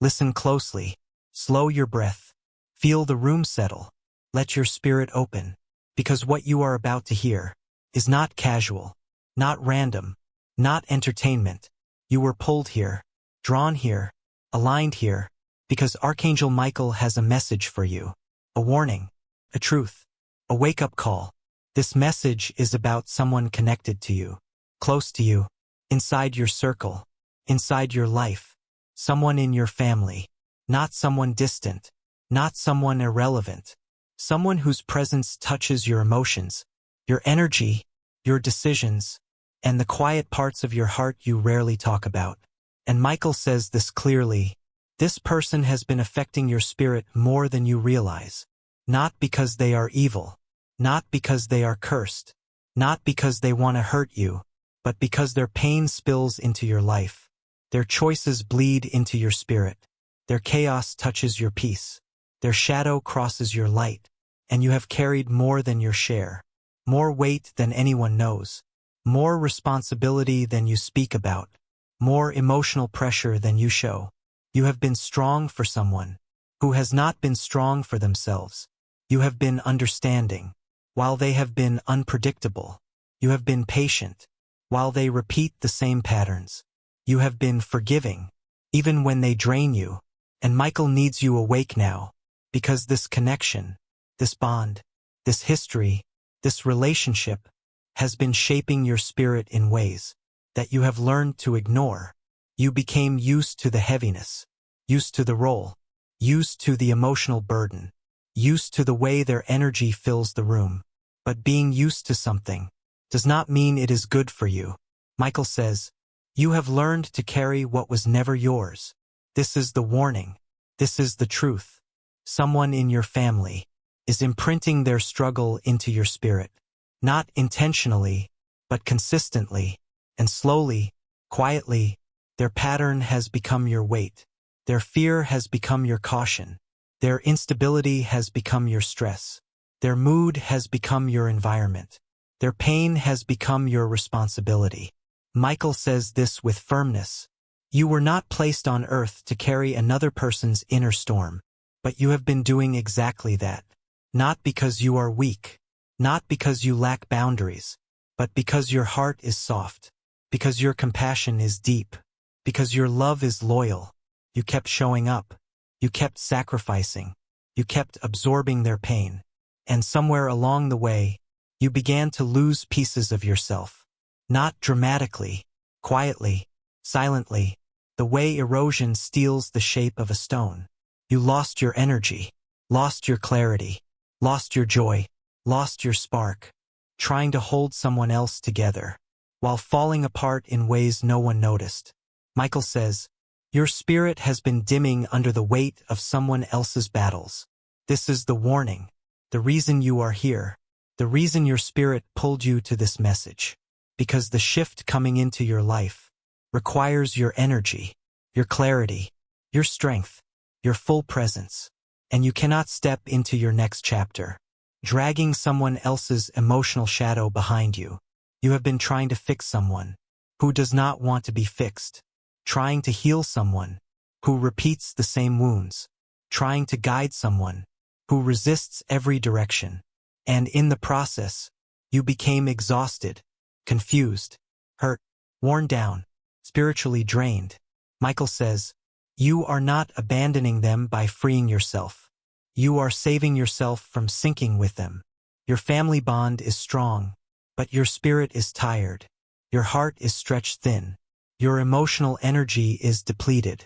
Listen closely. Slow your breath. Feel the room settle. Let your spirit open. Because what you are about to hear is not casual, not random, not entertainment. You were pulled here, drawn here, aligned here, because Archangel Michael has a message for you. A warning, a truth, a wake-up call. This message is about someone connected to you, close to you, inside your circle, inside your life, someone in your family, not someone distant, not someone irrelevant, someone whose presence touches your emotions, your energy, your decisions, and the quiet parts of your heart you rarely talk about. And Michael says this clearly: this person has been affecting your spirit more than you realize. Not because they are evil, not because they are cursed, not because they want to hurt you, but because their pain spills into your life. Their choices bleed into your spirit. Their chaos touches your peace. Their shadow crosses your light. And you have carried more than your share. More weight than anyone knows. More responsibility than you speak about. More emotional pressure than you show. You have been strong for someone who has not been strong for themselves. You have been understanding, while they have been unpredictable. You have been patient, while they repeat the same patterns. You have been forgiving, even when they drain you. And Michael needs you awake now, because this connection, this bond, this history, this relationship has been shaping your spirit in ways that you have learned to ignore. You became used to the heaviness, used to the role, used to the emotional burden, used to the way their energy fills the room. But being used to something does not mean it is good for you. Michael says, you have learned to carry what was never yours. This is the warning. This is the truth. Someone in your family is imprinting their struggle into your spirit. Not intentionally, but consistently, and slowly, quietly. Their pattern has become your weight. Their fear has become your caution. Their instability has become your stress. Their mood has become your environment. Their pain has become your responsibility. Michael says this with firmness. You were not placed on earth to carry another person's inner storm, but you have been doing exactly that. Not because you are weak, not because you lack boundaries, but because your heart is soft, because your compassion is deep, because your love is loyal. You kept showing up. You kept sacrificing. You kept absorbing their pain. And somewhere along the way, you began to lose pieces of yourself. Not dramatically, quietly, silently, the way erosion steals the shape of a stone. You lost your energy, lost your clarity, lost your joy, lost your spark, trying to hold someone else together, while falling apart in ways no one noticed. Michael says, your spirit has been dimming under the weight of someone else's battles. This is the warning, the reason you are here, the reason your spirit pulled you to this message. Because the shift coming into your life requires your energy, your clarity, your strength, your full presence. And you cannot step into your next chapter dragging someone else's emotional shadow behind you. You have been trying to fix someone who does not want to be fixed, trying to heal someone who repeats the same wounds, trying to guide someone who resists every direction. And in the process, you became exhausted, confused, hurt, worn down, spiritually drained. Michael says, you are not abandoning them by freeing yourself. You are saving yourself from sinking with them. Your family bond is strong, but your spirit is tired. Your heart is stretched thin. Your emotional energy is depleted.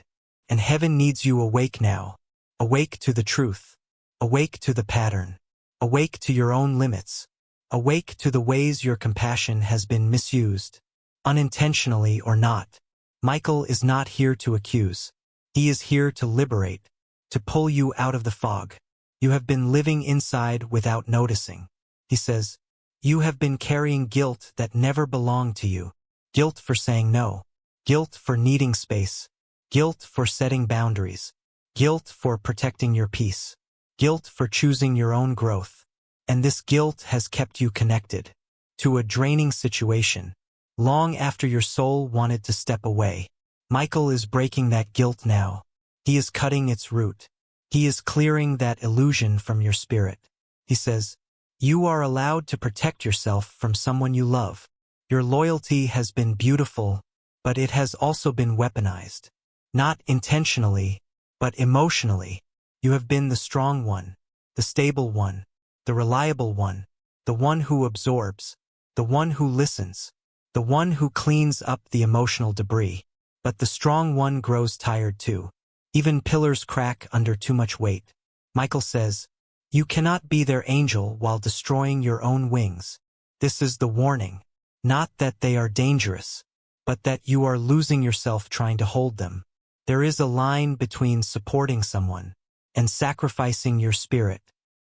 And heaven needs you awake now. Awake to the truth. Awake to the pattern. Awake to your own limits. Awake to the ways your compassion has been misused, unintentionally or not. Michael is not here to accuse. He is here to liberate, to pull you out of the fog. You have been living inside without noticing. He says, you have been carrying guilt that never belonged to you. Guilt for saying no. Guilt for needing space. Guilt for setting boundaries. Guilt for protecting your peace. Guilt for choosing your own growth. And this guilt has kept you connected to a draining situation long after your soul wanted to step away. Michael is breaking that guilt now. He is cutting its root. He is clearing that illusion from your spirit. He says, you are allowed to protect yourself from someone you love. Your loyalty has been beautiful, but it has also been weaponized. Not intentionally, but emotionally. You have been the strong one, the stable one, the reliable one, the one who absorbs, the one who listens, the one who cleans up the emotional debris. But the strong one grows tired too. Even pillars crack under too much weight. Michael says, you cannot be their angel while destroying your own wings. This is the warning. Not that they are dangerous, but that you are losing yourself trying to hold them. There is a line between supporting someone and sacrificing your spirit,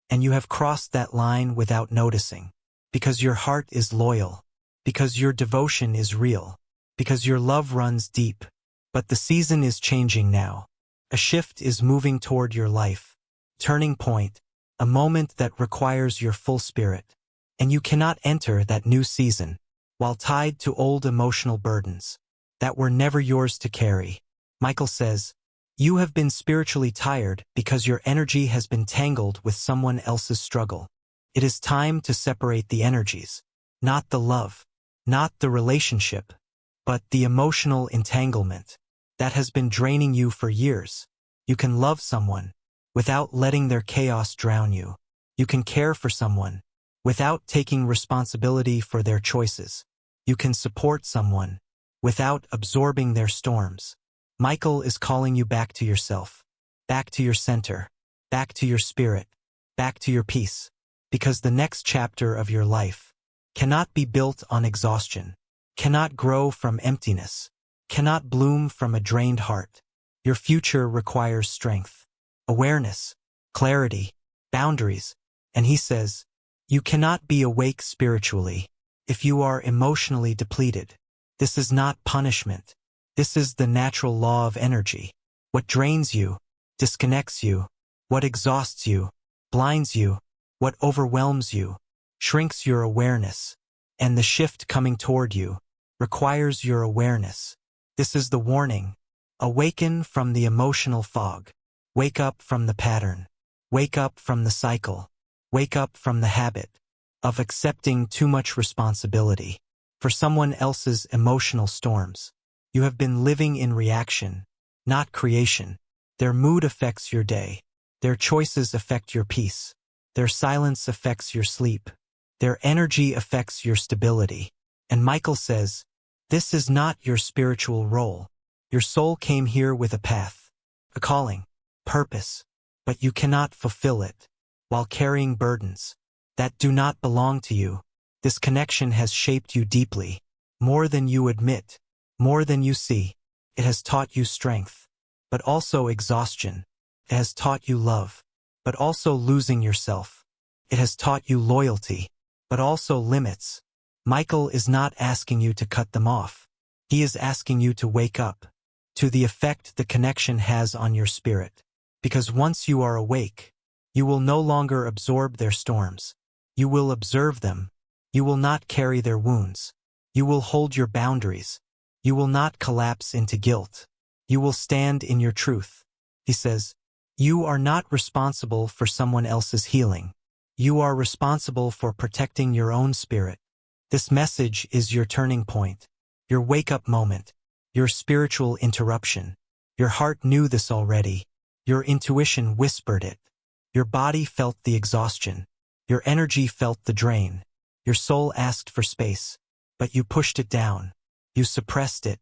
and you have crossed that line without noticing. Because your heart is loyal, because your devotion is real, because your love runs deep. But the season is changing now. A shift is moving toward your life. Turning point, a moment that requires your full spirit. And you cannot enter that new season while tied to old emotional burdens that were never yours to carry. Michael says, you have been spiritually tired because your energy has been tangled with someone else's struggle. It is time to separate the energies, not the love, not the relationship, but the emotional entanglement that has been draining you for years. You can love someone without letting their chaos drown you. You can care for someone without taking responsibility for their choices. You can support someone without absorbing their storms. Michael is calling you back to yourself, back to your center, back to your spirit, back to your peace. Because the next chapter of your life cannot be built on exhaustion, cannot grow from emptiness, cannot bloom from a drained heart. Your future requires strength, awareness, clarity, boundaries. And he says, you cannot be awake spiritually if you are emotionally depleted. This is not punishment. This is the natural law of energy. What drains you, disconnects you, what exhausts you, blinds you, what overwhelms you, shrinks your awareness. And the shift coming toward you requires your awareness. This is the warning. Awaken from the emotional fog. Wake up from the pattern. Wake up from the cycle. Wake up from the habit of accepting too much responsibility for someone else's emotional storms. You have been living in reaction, not creation. Their mood affects your day. Their choices affect your peace. Their silence affects your sleep. Their energy affects your stability. And Michael says, this is not your spiritual role. Your soul came here with a path, a calling, purpose, but you cannot fulfill it while carrying burdens that do not belong to you. This connection has shaped you deeply, more than you admit, more than you see. It has taught you strength, but also exhaustion. It has taught you love, but also losing yourself. It has taught you loyalty, but also limits. Michael is not asking you to cut them off. He is asking you to wake up to the effect the connection has on your spirit. Because once you are awake, you will no longer absorb their storms. You will observe them. You will not carry their wounds. You will hold your boundaries. You will not collapse into guilt. You will stand in your truth. He says, you are not responsible for someone else's healing. You are responsible for protecting your own spirit. This message is your turning point, your wake-up moment, your spiritual interruption. Your heart knew this already. Your intuition whispered it. Your body felt the exhaustion. Your energy felt the drain. Your soul asked for space, but you pushed it down. You suppressed it.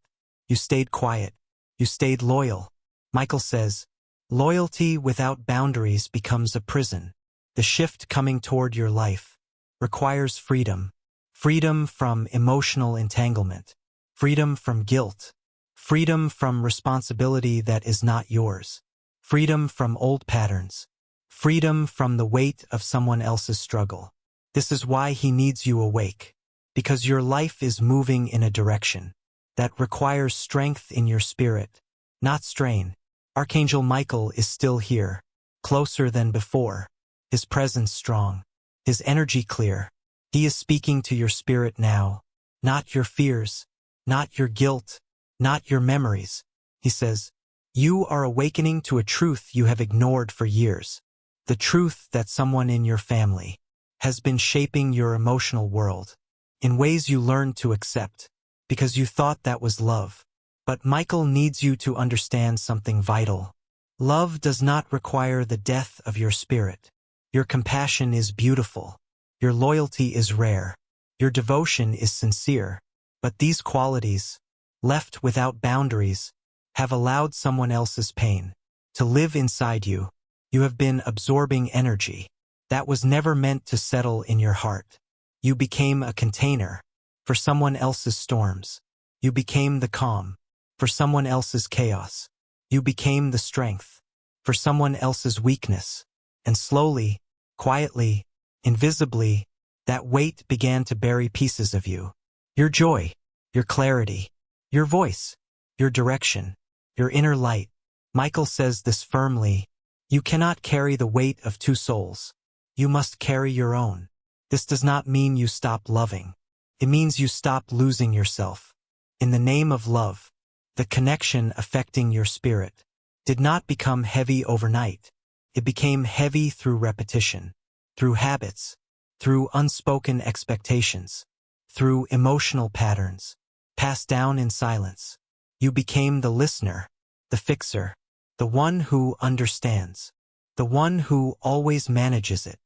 You stayed quiet. You stayed loyal. Michael says, loyalty without boundaries becomes a prison. The shift coming toward your life requires freedom. Freedom from emotional entanglement. Freedom from guilt. Freedom from responsibility that is not yours. Freedom from old patterns. Freedom from the weight of someone else's struggle. This is why he needs you awake. Because your life is moving in a direction that requires strength in your spirit, not strain. Archangel Michael is still here, closer than before. His presence strong. His energy clear. He is speaking to your spirit now, not your fears, not your guilt, not your memories. He says, You are awakening to a truth you have ignored for years. The truth that someone in your family has been shaping your emotional world in ways you learned to accept because you thought that was love. But Michael needs you to understand something vital. Love does not require the death of your spirit. Your compassion is beautiful. Your loyalty is rare. Your devotion is sincere. But these qualities, left without boundaries, have allowed someone else's pain to live inside you. You have been absorbing energy that was never meant to settle in your heart. You became a container for someone else's storms. You became the calm for someone else's chaos. You became the strength for someone else's weakness. And slowly, quietly, invisibly, that weight began to bury pieces of you. Your joy, your clarity, your voice, your direction, your inner light. Michael says this firmly: you cannot carry the weight of two souls. You must carry your own. This does not mean you stop loving. It means you stop losing yourself. In the name of love, the connection affecting your spirit did not become heavy overnight. It became heavy through repetition, through habits, through unspoken expectations, through emotional patterns, passed down in silence. You became the listener, the fixer, the one who understands, the one who always manages it,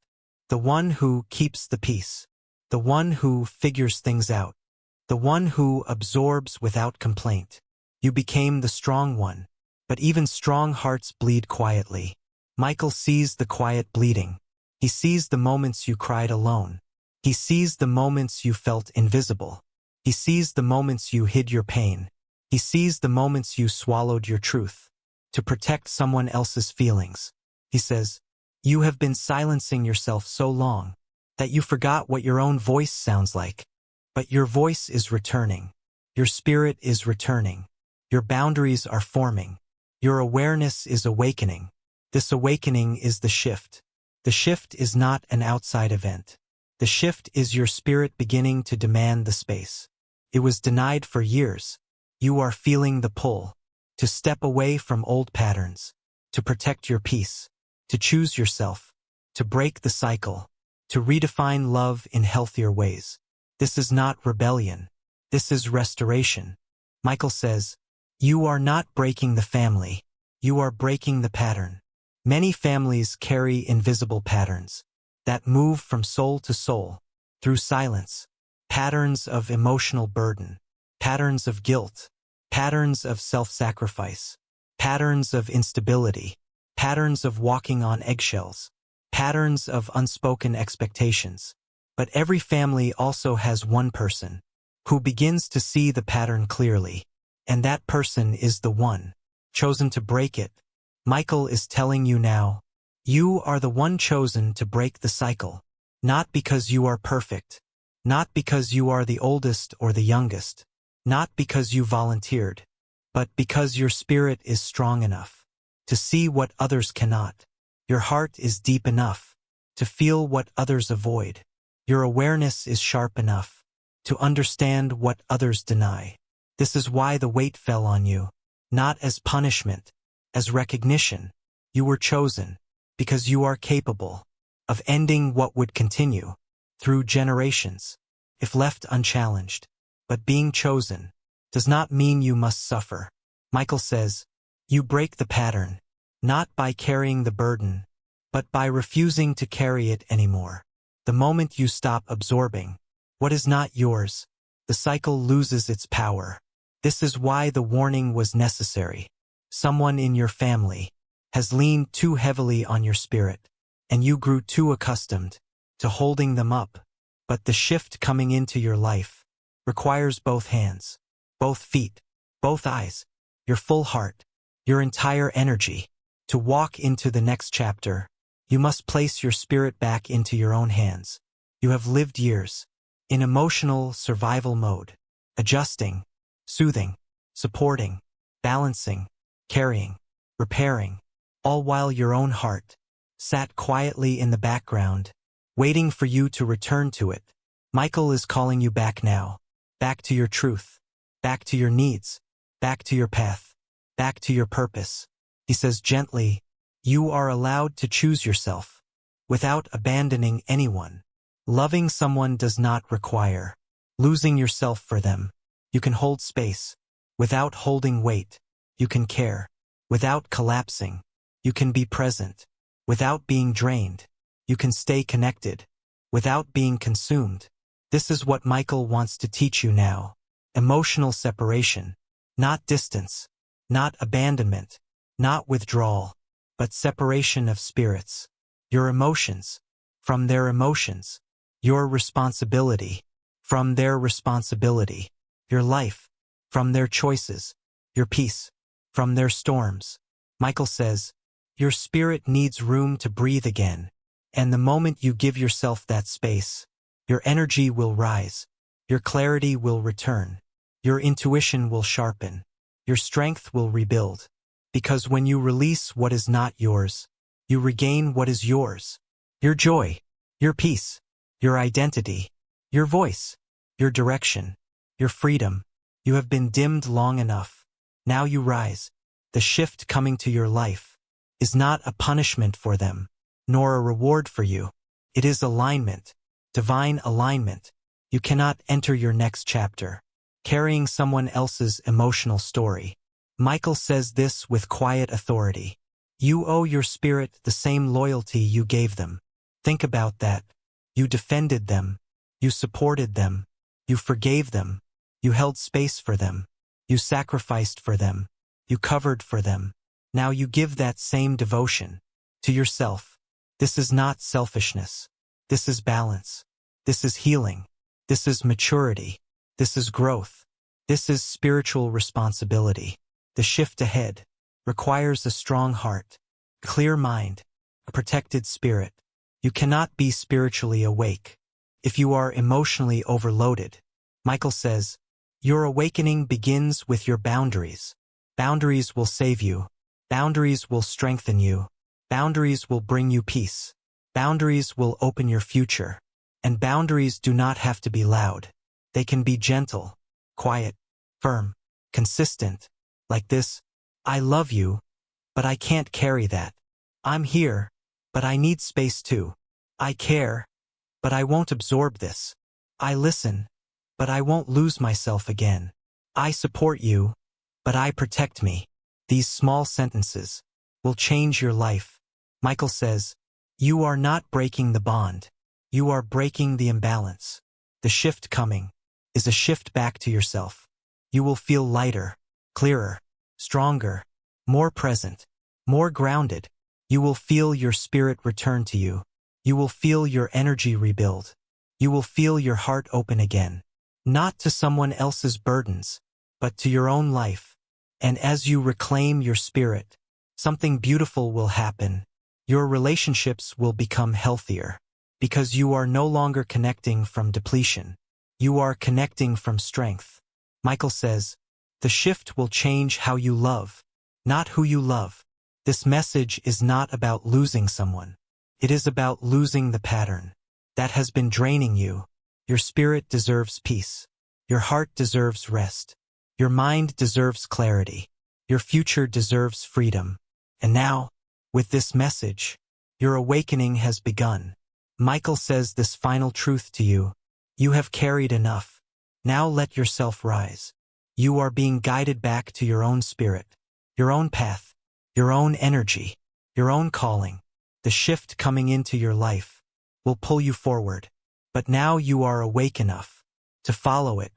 the one who keeps the peace, the one who figures things out, the one who absorbs without complaint. You became the strong one, but even strong hearts bleed quietly. Michael sees the quiet bleeding. He sees the moments you cried alone. He sees the moments you felt invisible. He sees the moments you hid your pain. He sees the moments you swallowed your truth to protect someone else's feelings. He says, you have been silencing yourself so long that you forgot what your own voice sounds like. But your voice is returning. Your spirit is returning. Your boundaries are forming. Your awareness is awakening. This awakening is the shift. The shift is not an outside event. The shift is your spirit beginning to demand the space it was denied for years. You are feeling the pull to step away from old patterns, to protect your peace, to choose yourself, to break the cycle, to redefine love in healthier ways. This is not rebellion. This is restoration. Michael says, you are not breaking the family. You are breaking the pattern. Many families carry invisible patterns that move from soul to soul through silence, patterns of emotional burden, patterns of guilt, patterns of self-sacrifice, patterns of instability, patterns of walking on eggshells, patterns of unspoken expectations. But every family also has one person who begins to see the pattern clearly, and that person is the one chosen to break it. Michael is telling you now, you are the one chosen to break the cycle, not because you are perfect, not because you are the oldest or the youngest, not because you volunteered, but because your spirit is strong enough to see what others cannot. Your heart is deep enough to feel what others avoid. Your awareness is sharp enough to understand what others deny. This is why the weight fell on you, not as punishment, as recognition. You were chosen because you are capable of ending what would continue through generations if left unchallenged. But being chosen does not mean you must suffer. Michael says, you break the pattern, not by carrying the burden, but by refusing to carry it anymore. The moment you stop absorbing what is not yours, the cycle loses its power. This is why the warning was necessary. Someone in your family has leaned too heavily on your spirit, and you grew too accustomed to holding them up. But the shift coming into your life requires both hands, both feet, both eyes, your full heart, your entire energy. To walk into the next chapter, you must place your spirit back into your own hands. You have lived years in emotional survival mode, adjusting, soothing, supporting, balancing, carrying, repairing, all while your own heart sat quietly in the background, waiting for you to return to it. Michael is calling you back now, back to your truth, back to your needs, back to your path. back to your purpose. He says gently, you are allowed to choose yourself, without abandoning anyone. Loving someone does not require losing yourself for them. You can hold space, without holding weight. You can care, without collapsing. You can be present, without being drained. You can stay connected, without being consumed. This is what Michael wants to teach you now. Emotional separation, not distance, not abandonment, not withdrawal, but separation of spirits. Your emotions, from their emotions. Your responsibility, from their responsibility. Your life, from their choices. Your peace, from their storms. Michael says, your spirit needs room to breathe again, and the moment you give yourself that space, your energy will rise, your clarity will return, your intuition will sharpen, your strength will rebuild. Because when you release what is not yours, you regain what is yours. Your joy, your peace, your identity, your voice, your direction, your freedom. You have been dimmed long enough. Now you rise. The shift coming to your life is not a punishment for them, nor a reward for you. It is alignment, divine alignment. You cannot enter your next chapter carrying someone else's emotional story. Michael says this with quiet authority. You owe your spirit the same loyalty you gave them. Think about that. You defended them. You supported them. You forgave them. You held space for them. You sacrificed for them. You covered for them. Now you give that same devotion to yourself. This is not selfishness. This is balance. This is healing. This is maturity. This is growth. This is spiritual responsibility. The shift ahead requires a strong heart, clear mind, a protected spirit. You cannot be spiritually awake if you are emotionally overloaded. Michael says, your awakening begins with your boundaries. Boundaries will save you. Boundaries will strengthen you. Boundaries will bring you peace. Boundaries will open your future. And boundaries do not have to be loud. They can be gentle, quiet, firm, consistent. Like this, I love you, but I can't carry that. I'm here, but I need space too. I care, but I won't absorb this. I listen, but I won't lose myself again. I support you, but I protect me. These small sentences will change your life. Michael says, you are not breaking the bond. You are breaking the imbalance. The shift coming is a shift back to yourself. You will feel lighter, clearer, stronger, more present, more grounded. You will feel your spirit return to you. You will feel your energy rebuild. You will feel your heart open again. Not to someone else's burdens, but to your own life. And as you reclaim your spirit, something beautiful will happen. Your relationships will become healthier. Because you are no longer connecting from depletion. You are connecting from strength. Michael says, the shift will change how you love, not who you love. This message is not about losing someone. It is about losing the pattern that has been draining you. Your spirit deserves peace. Your heart deserves rest. Your mind deserves clarity. Your future deserves freedom. And now, with this message, your awakening has begun. Michael says this final truth to you. You have carried enough. Now let yourself rise. You are being guided back to your own spirit, your own path, your own energy, your own calling. The shift coming into your life will pull you forward. But now you are awake enough to follow it.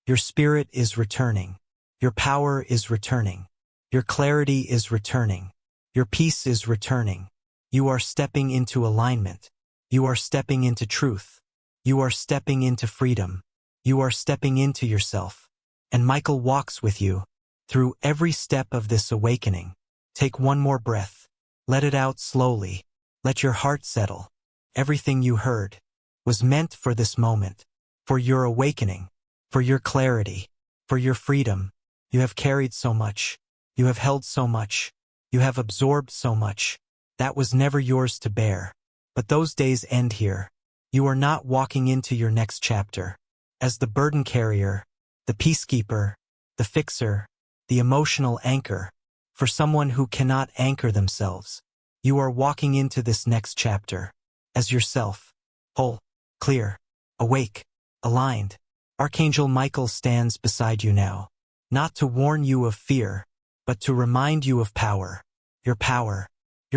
Your spirit is returning. Your power is returning. Your clarity is returning. Your peace is returning. You are stepping into alignment. You are stepping into truth. You are stepping into freedom. You are stepping into yourself. And Michael walks with you through every step of this awakening. Take one more breath. Let it out slowly. Let your heart settle. Everything you heard was meant for this moment, for your awakening, for your clarity, for your freedom. You have carried so much. You have held so much. You have absorbed so much. That was never yours to bear. But those days end here. You are not walking into your next chapter as the burden carrier, the peacekeeper, the fixer, the emotional anchor. For someone who cannot anchor themselves, you are walking into this next chapter as yourself, whole, clear, awake, aligned. Archangel Michael stands beside you now, not to warn you of fear, but to remind you of power, your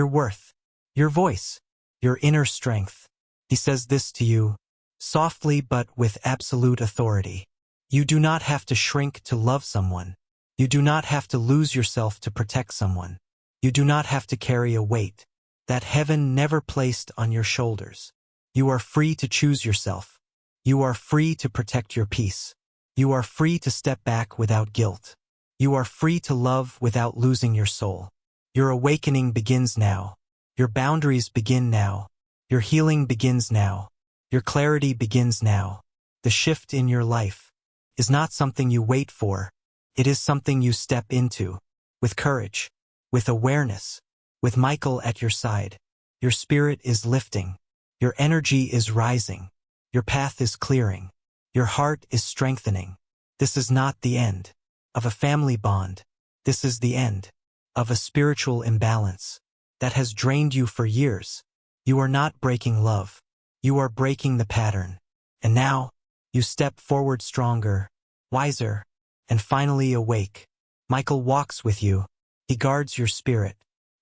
worth, your voice, your inner strength. He says this to you, softly but with absolute authority. You do not have to shrink to love someone. You do not have to lose yourself to protect someone. You do not have to carry a weight that heaven never placed on your shoulders. You are free to choose yourself. You are free to protect your peace. You are free to step back without guilt. You are free to love without losing your soul. Your awakening begins now. Your boundaries begin now. Your healing begins now. Your clarity begins now. The shift in your life is not something you wait for. It is something you step into, with courage, with awareness, with Michael at your side. Your spirit is lifting. Your energy is rising. Your path is clearing. Your heart is strengthening. This is not the end of a family bond. This is the end of a spiritual imbalance that has drained you for years. You are not breaking love. You are breaking the pattern. And now, you step forward stronger, wiser, and finally awake. Michael walks with you. He guards your spirit.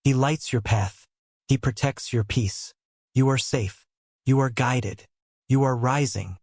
He lights your path. He protects your peace. You are safe. You are guided. You are rising.